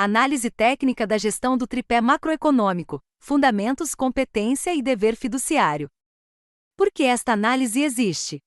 Análise técnica da gestão do tripé macroeconômico, fundamentos, competência e dever fiduciário. Por que esta análise existe?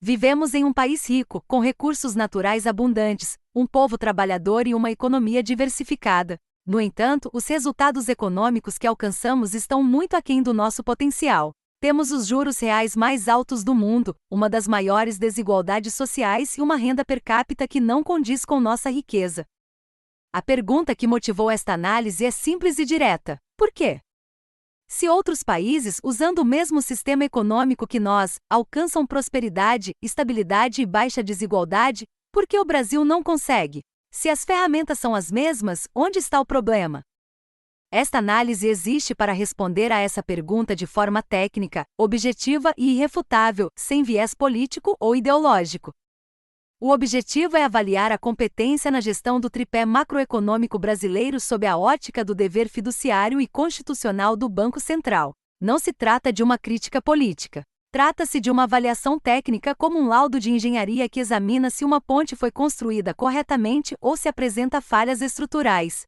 Vivemos em um país rico, com recursos naturais abundantes, um povo trabalhador e uma economia diversificada. No entanto, os resultados econômicos que alcançamos estão muito aquém do nosso potencial. Temos os juros reais mais altos do mundo, uma das maiores desigualdades sociais e uma renda per capita que não condiz com nossa riqueza. A pergunta que motivou esta análise é simples e direta: por quê? Se outros países, usando o mesmo sistema econômico que nós, alcançam prosperidade, estabilidade e baixa desigualdade, por que o Brasil não consegue? Se as ferramentas são as mesmas, onde está o problema? Esta análise existe para responder a essa pergunta de forma técnica, objetiva e irrefutável, sem viés político ou ideológico. O objetivo é avaliar a competência na gestão do tripé macroeconômico brasileiro sob a ótica do dever fiduciário e constitucional do Banco Central. Não se trata de uma crítica política. Trata-se de uma avaliação técnica como um laudo de engenharia que examina se uma ponte foi construída corretamente ou se apresenta falhas estruturais.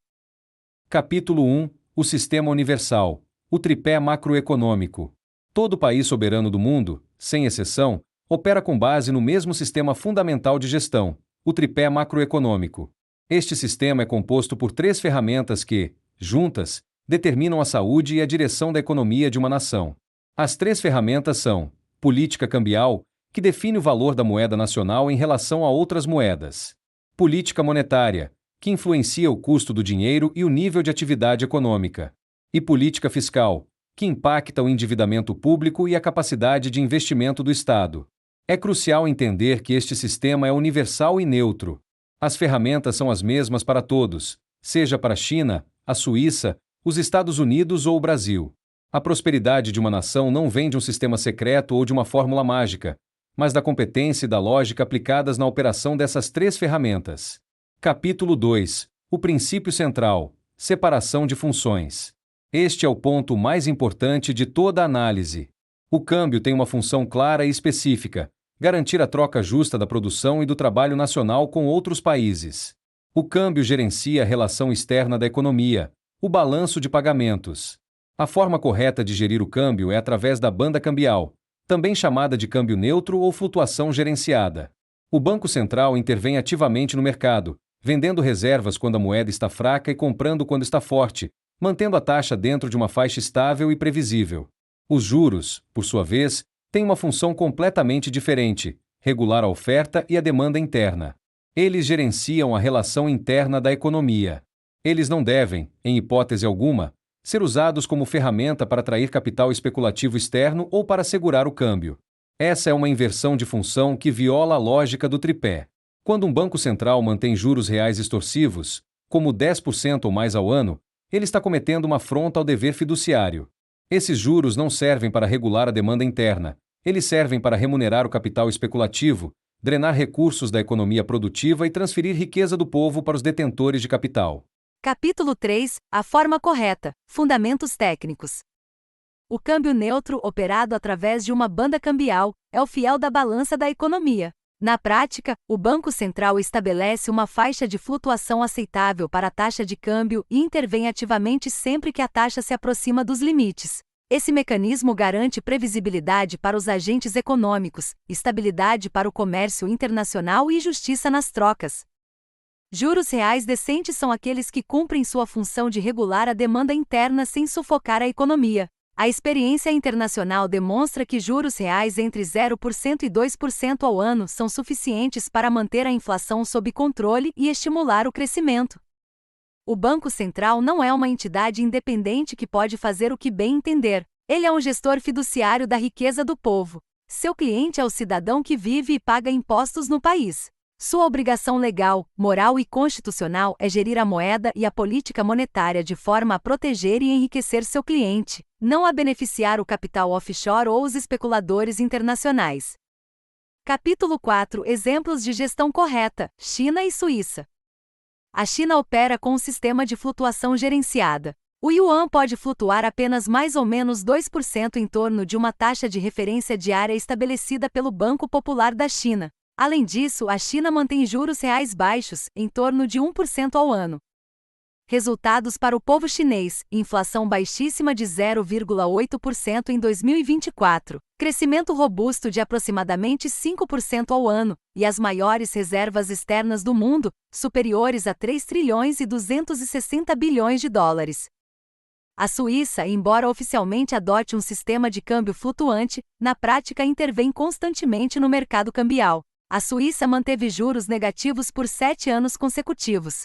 Capítulo 1. O Sistema Universal. O tripé macroeconômico. Todo país soberano do mundo, sem exceção, opera com base no mesmo sistema fundamental de gestão, o tripé macroeconômico. Este sistema é composto por 3 ferramentas que, juntas, determinam a saúde e a direção da economia de uma nação. As 3 ferramentas são: política cambial, que define o valor da moeda nacional em relação a outras moedas; política monetária, que influencia o custo do dinheiro e o nível de atividade econômica; e política fiscal, que impacta o endividamento público e a capacidade de investimento do Estado. É crucial entender que este sistema é universal e neutro. As ferramentas são as mesmas para todos, seja para a China, a Suíça, os Estados Unidos ou o Brasil. A prosperidade de uma nação não vem de um sistema secreto ou de uma fórmula mágica, mas da competência e da lógica aplicadas na operação dessas 3 ferramentas. Capítulo 2. O princípio central: separação de funções. Este é o ponto mais importante de toda a análise. O câmbio tem uma função clara e específica: garantir a troca justa da produção e do trabalho nacional com outros países. O câmbio gerencia a relação externa da economia, o balanço de pagamentos. A forma correta de gerir o câmbio é através da banda cambial, também chamada de câmbio neutro ou flutuação gerenciada. O Banco Central intervém ativamente no mercado, vendendo reservas quando a moeda está fraca e comprando quando está forte, mantendo a taxa dentro de uma faixa estável e previsível. Os juros, por sua vez, têm uma função completamente diferente: regular a oferta e a demanda interna. Eles gerenciam a relação interna da economia. Eles não devem, em hipótese alguma, ser usados como ferramenta para atrair capital especulativo externo ou para segurar o câmbio. Essa é uma inversão de função que viola a lógica do tripé. Quando um banco central mantém juros reais extorsivos, como 10% ou mais ao ano, ele está cometendo uma afronta ao dever fiduciário. Esses juros não servem para regular a demanda interna, eles servem para remunerar o capital especulativo, drenar recursos da economia produtiva e transferir riqueza do povo para os detentores de capital. Capítulo 3. A forma correta. Fundamentos técnicos. O câmbio neutro, operado através de uma banda cambial, é o fiel da balança da economia. Na prática, o Banco Central estabelece uma faixa de flutuação aceitável para a taxa de câmbio e intervém ativamente sempre que a taxa se aproxima dos limites. Esse mecanismo garante previsibilidade para os agentes econômicos, estabilidade para o comércio internacional e justiça nas trocas. Juros reais decentes são aqueles que cumprem sua função de regular a demanda interna sem sufocar a economia. A experiência internacional demonstra que juros reais entre 0% e 2% ao ano são suficientes para manter a inflação sob controle e estimular o crescimento. O Banco Central não é uma entidade independente que pode fazer o que bem entender. Ele é um gestor fiduciário da riqueza do povo. Seu cliente é o cidadão que vive e paga impostos no país. Sua obrigação legal, moral e constitucional é gerir a moeda e a política monetária de forma a proteger e enriquecer seu cliente, não a beneficiar o capital offshore ou os especuladores internacionais. Capítulo 4. Exemplos de gestão correta: China e Suíça. A China opera com um sistema de flutuação gerenciada. O yuan pode flutuar apenas mais ou menos 2% em torno de uma taxa de referência diária estabelecida pelo Banco Popular da China. Além disso, a China mantém juros reais baixos, em torno de 1% ao ano. Resultados para o povo chinês: inflação baixíssima de 0,8% em 2024, crescimento robusto de aproximadamente 5% ao ano, e as maiores reservas externas do mundo, superiores a 3 trilhões e 260 bilhões de dólares. A Suíça, embora oficialmente adote um sistema de câmbio flutuante, na prática intervém constantemente no mercado cambial. A Suíça manteve juros negativos por 7 anos consecutivos.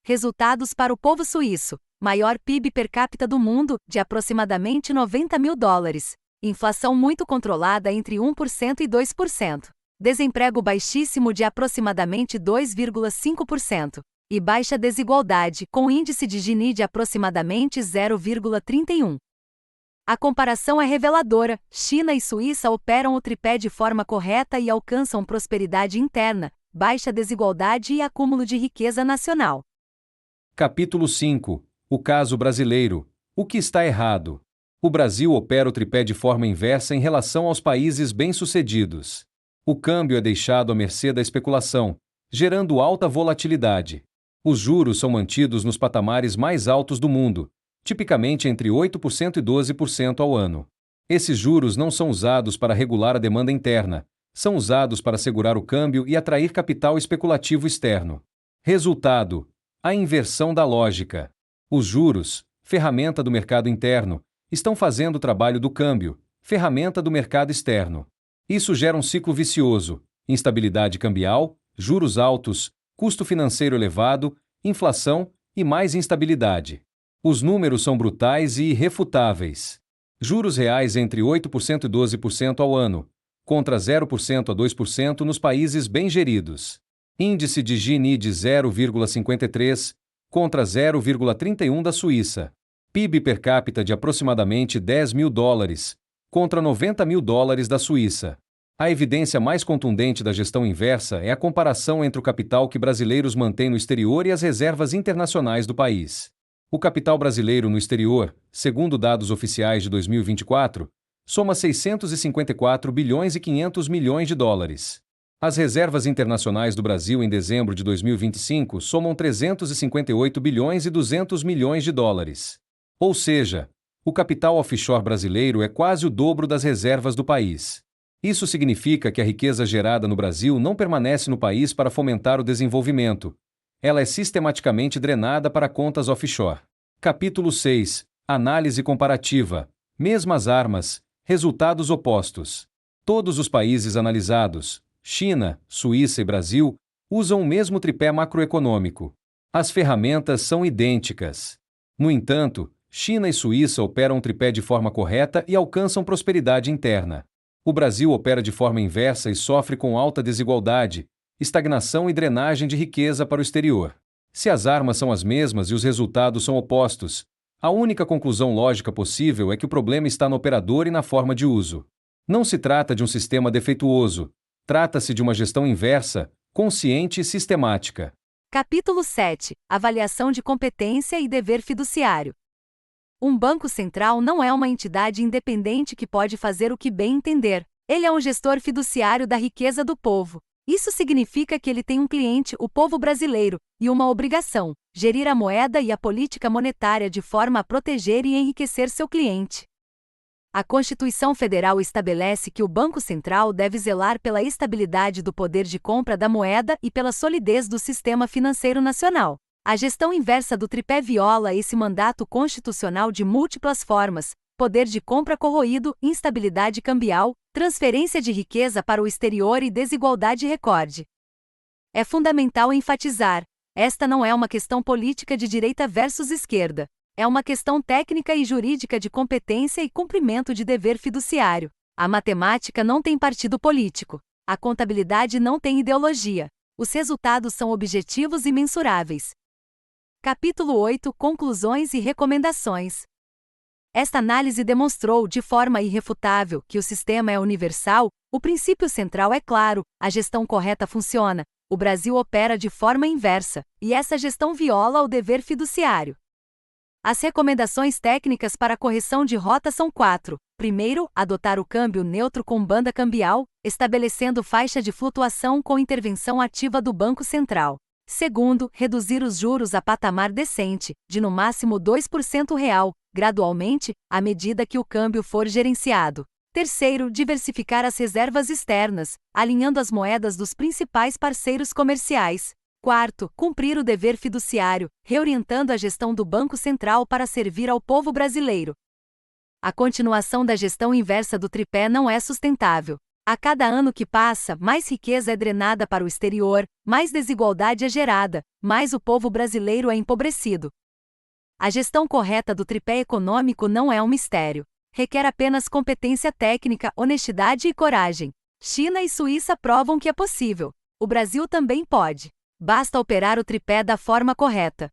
Resultados para o povo suíço: maior PIB per capita do mundo, de aproximadamente 90 mil dólares. Inflação muito controlada entre 1% e 2%. Desemprego baixíssimo de aproximadamente 2,5%. E baixa desigualdade, com índice de Gini de aproximadamente 0,31. A comparação é reveladora: China e Suíça operam o tripé de forma correta e alcançam prosperidade interna, baixa desigualdade e acúmulo de riqueza nacional. Capítulo 5. O caso brasileiro. O que está errado? O Brasil opera o tripé de forma inversa em relação aos países bem-sucedidos. O câmbio é deixado à mercê da especulação, gerando alta volatilidade. Os juros são mantidos nos patamares mais altos do mundo, tipicamente entre 8% e 12% ao ano. Esses juros não são usados para regular a demanda interna, são usados para segurar o câmbio e atrair capital especulativo externo. Resultado: a inversão da lógica. Os juros, ferramenta do mercado interno, estão fazendo o trabalho do câmbio, ferramenta do mercado externo. Isso gera um ciclo vicioso: instabilidade cambial, juros altos, custo financeiro elevado, inflação e mais instabilidade. Os números são brutais e irrefutáveis. Juros reais entre 8% e 12% ao ano, contra 0% a 2% nos países bem geridos. Índice de Gini de 0,53, contra 0,31 da Suíça. PIB per capita de aproximadamente 10 mil dólares, contra 90 mil dólares da Suíça. A evidência mais contundente da gestão inversa é a comparação entre o capital que brasileiros mantêm no exterior e as reservas internacionais do país. O capital brasileiro no exterior, segundo dados oficiais de 2024, soma 654 bilhões e 500 milhões de dólares. As reservas internacionais do Brasil em dezembro de 2025 somam 358 bilhões e 200 milhões de dólares. Ou seja, o capital offshore brasileiro é quase o dobro das reservas do país. Isso significa que a riqueza gerada no Brasil não permanece no país para fomentar o desenvolvimento. Ela é sistematicamente drenada para contas offshore. Capítulo 6. Análise comparativa. Mesmas armas, resultados opostos. Todos os países analisados, China, Suíça e Brasil, usam o mesmo tripé macroeconômico. As ferramentas são idênticas. No entanto, China e Suíça operam o tripé de forma correta e alcançam prosperidade interna. O Brasil opera de forma inversa e sofre com alta desigualdade, estagnação e drenagem de riqueza para o exterior. Se as armas são as mesmas e os resultados são opostos, a única conclusão lógica possível é que o problema está no operador e na forma de uso. Não se trata de um sistema defeituoso, trata-se de uma gestão inversa, consciente e sistemática. Capítulo 7. Avaliação de competência e dever fiduciário. Um banco central não é uma entidade independente que pode fazer o que bem entender. Ele é um gestor fiduciário da riqueza do povo. Isso significa que ele tem um cliente, o povo brasileiro, e uma obrigação: gerir a moeda e a política monetária de forma a proteger e enriquecer seu cliente. A Constituição Federal estabelece que o Banco Central deve zelar pela estabilidade do poder de compra da moeda e pela solidez do sistema financeiro nacional. A gestão inversa do tripé viola esse mandato constitucional de múltiplas formas: poder de compra corroído, instabilidade cambial, transferência de riqueza para o exterior e desigualdade recorde. É fundamental enfatizar: esta não é uma questão política de direita versus esquerda. É uma questão técnica e jurídica de competência e cumprimento de dever fiduciário. A matemática não tem partido político. A contabilidade não tem ideologia. Os resultados são objetivos e mensuráveis. Capítulo 8. Conclusões e recomendações. Esta análise demonstrou, de forma irrefutável, que o sistema é universal, o princípio central é claro, a gestão correta funciona, o Brasil opera de forma inversa, e essa gestão viola o dever fiduciário. As recomendações técnicas para a correção de rota são 4. Primeiro, adotar o câmbio neutro com banda cambial, estabelecendo faixa de flutuação com intervenção ativa do Banco Central. Segundo, reduzir os juros a patamar decente, de no máximo 2% real, gradualmente, à medida que o câmbio for gerenciado. Terceiro, diversificar as reservas externas, alinhando as moedas dos principais parceiros comerciais. Quarto, cumprir o dever fiduciário, reorientando a gestão do Banco Central para servir ao povo brasileiro. A continuação da gestão inversa do tripé não é sustentável. A cada ano que passa, mais riqueza é drenada para o exterior, mais desigualdade é gerada, mais o povo brasileiro é empobrecido. A gestão correta do tripé econômico não é um mistério. Requer apenas competência técnica, honestidade e coragem. China e Suíça provam que é possível. O Brasil também pode. Basta operar o tripé da forma correta.